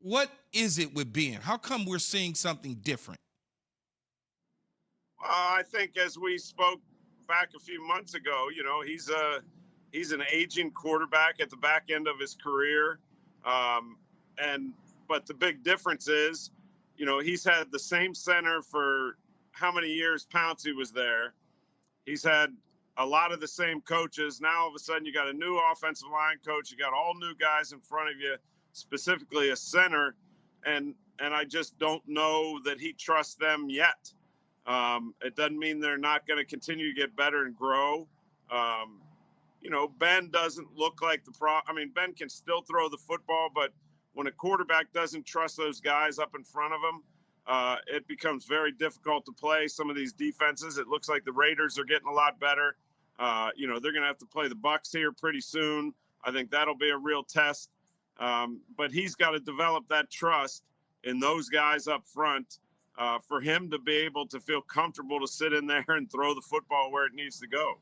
What is it with Ben? How come we're seeing something different? I think as we spoke back a few months ago, he's an aging quarterback at the back end of his career, um, and but the big difference is, he's had the same center for how many years Pouncey was there. He's had a lot of the same coaches. Now all of a sudden you got a new offensive line coach. You got all new guys in front of you, specifically a center, and I just don't know that he trusts them yet. It doesn't mean they're not going to continue to get better and grow. Um, Ben doesn't look like the pro. I mean, Ben can still throw the football, but when a quarterback doesn't trust those guys up in front of him, it becomes very difficult to play some of these defenses. It looks like the Raiders are getting a lot better. They're going to have to play the Bucs here pretty soon. I think that'll be a real test. But he's got to develop that trust in those guys up front for him to be able to feel comfortable to sit in there and throw the football where it needs to go.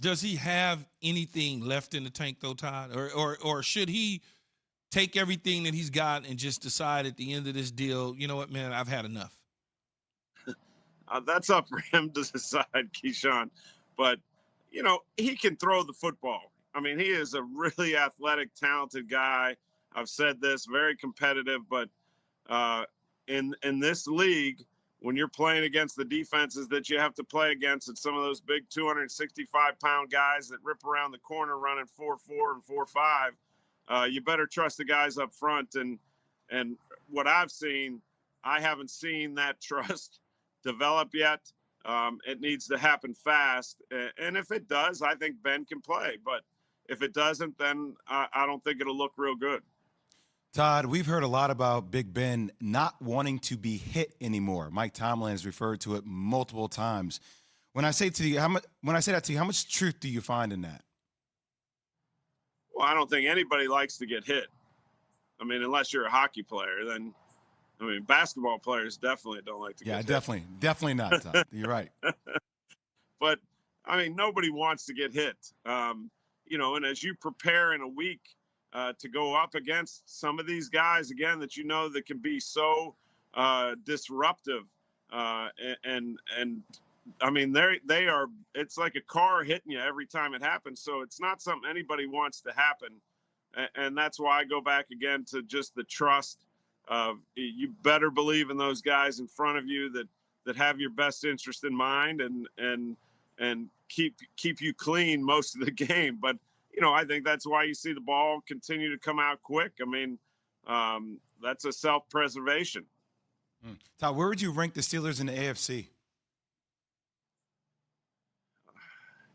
Does he have anything left in the tank though, Todd? Or should he take everything that he's got and just decide at the end of this deal, you know what, man, I've had enough? That's up for him to decide, Keyshawn. But, he can throw the football. I mean, he is a really athletic, talented guy. I've said this, very competitive, but in this league, when you're playing against the defenses that you have to play against, and some of those big 265-pound guys that rip around the corner running 4.4 and 4.5, you better trust the guys up front. And what I've seen, I haven't seen that trust develop yet. It needs to happen fast. And if it does, I think Ben can play. But if it doesn't, then I don't think it'll look real good. Todd, we've heard a lot about Big Ben not wanting to be hit anymore. Mike Tomlin has referred to it multiple times. When I say that to you, how much truth do you find in that? Well, I don't think anybody likes to get hit. I mean, unless you're a hockey player, then basketball players definitely don't like to get hit. Yeah, definitely not, Todd. You're right. But nobody wants to get hit. And as you prepare in a week to go up against some of these guys again that that can be so disruptive, and they are. It's like a car hitting you every time it happens. So it's not something anybody wants to happen, and that's why I go back again to just the trust of you better believe in those guys in front of you that have your best interest in mind and keep you clean most of the game. But I think that's why you see the ball continue to come out quick. I mean, that's a self-preservation. Todd, where would you rank the Steelers in the AFC?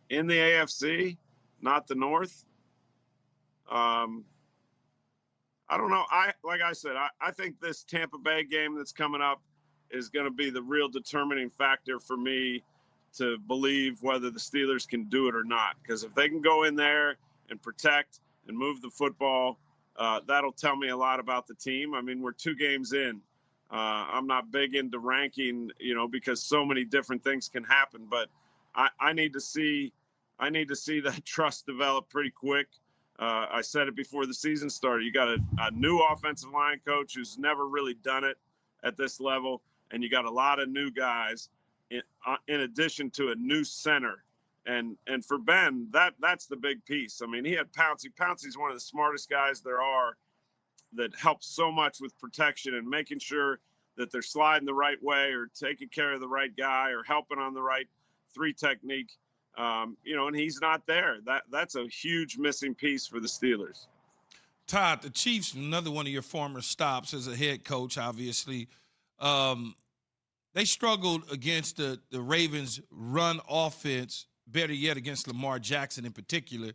In the AFC, not the North. I don't know. I think this Tampa Bay game that's coming up is going to be the real determining factor for me to believe whether the Steelers can do it or not. Because if they can go in there and protect and move the football, that'll tell me a lot about the team. I mean, we're 2 games in. I'm not big into ranking, because so many different things can happen. But I need to see that trust develop pretty quick. I said it before the season started. You got a new offensive line coach who's never really done it at this level, and you got a lot of new guys in addition to a new center. And for Ben, that's the big piece. I mean, he had Pouncey. Pouncey's one of the smartest guys there are, that helps so much with protection and making sure that they're sliding the right way or taking care of the right guy or helping on the right 3 technique. And he's not there. That's a huge missing piece for the Steelers. Todd, the Chiefs, another one of your former stops as a head coach, obviously. They struggled against the Ravens' run offense, better yet against Lamar Jackson in particular.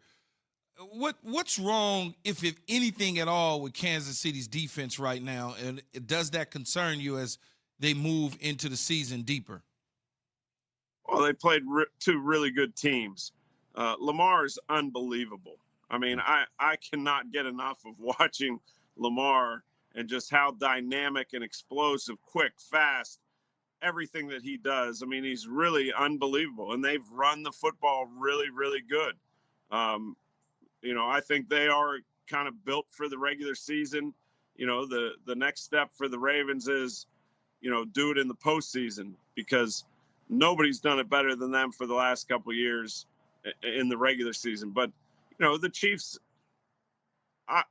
What's wrong, if anything at all, with Kansas City's defense right now, and does that concern you as they move into the season deeper? Well, they played 2 really good teams. Lamar is unbelievable. I mean, I cannot get enough of watching Lamar and just how dynamic and explosive, quick, fast, everything that he does. I mean, he's really unbelievable, and they've run the football really, really good. I think they are kind of built for the regular season. the next step for the Ravens is, do it in the postseason, because nobody's done it better than them for the last couple of years in the regular season. But, the Chiefs, I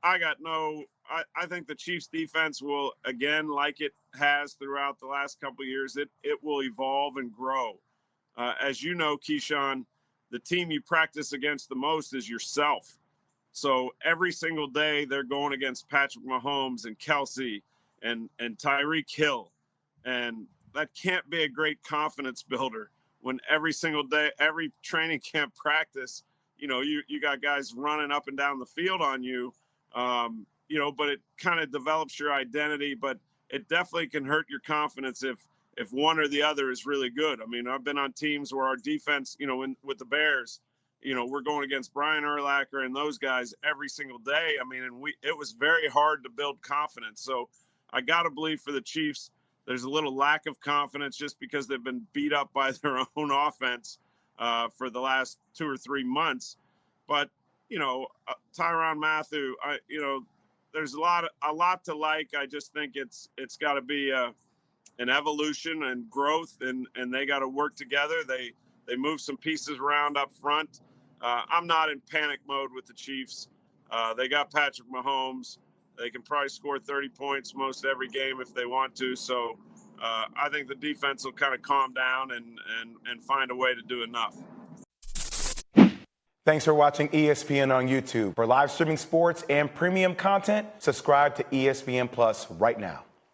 think the Chiefs defense will, again, like it has throughout the last couple of years, it will evolve and grow. As you know, Keyshawn, the team you practice against the most is yourself. So every single day they're going against Patrick Mahomes and Kelsey and Tyreek Hill. And that can't be a great confidence builder when every single day, every training camp practice, you got guys running up and down the field on you, but it kind of develops your identity, but it definitely can hurt your confidence if one or the other is really good. I mean, I've been on teams where our defense, with the Bears, we're going against Brian Urlacher and those guys every single day. I mean, and it was very hard to build confidence. So I got to believe for the Chiefs, there's a little lack of confidence just because they've been beat up by their own offense for the last 2 or 3 months. But, Tyrann Mathieu, there's a lot to like. I just think it's got to be an evolution and growth, and they got to work together. They move some pieces around up front. I'm not in panic mode with the Chiefs. They got Patrick Mahomes. They can probably score 30 points most every game if they want to. So I think the defense will kind of calm down and find a way to do enough. Thanks for watching ESPN on YouTube. For live streaming sports and premium content, subscribe to ESPN Plus right now.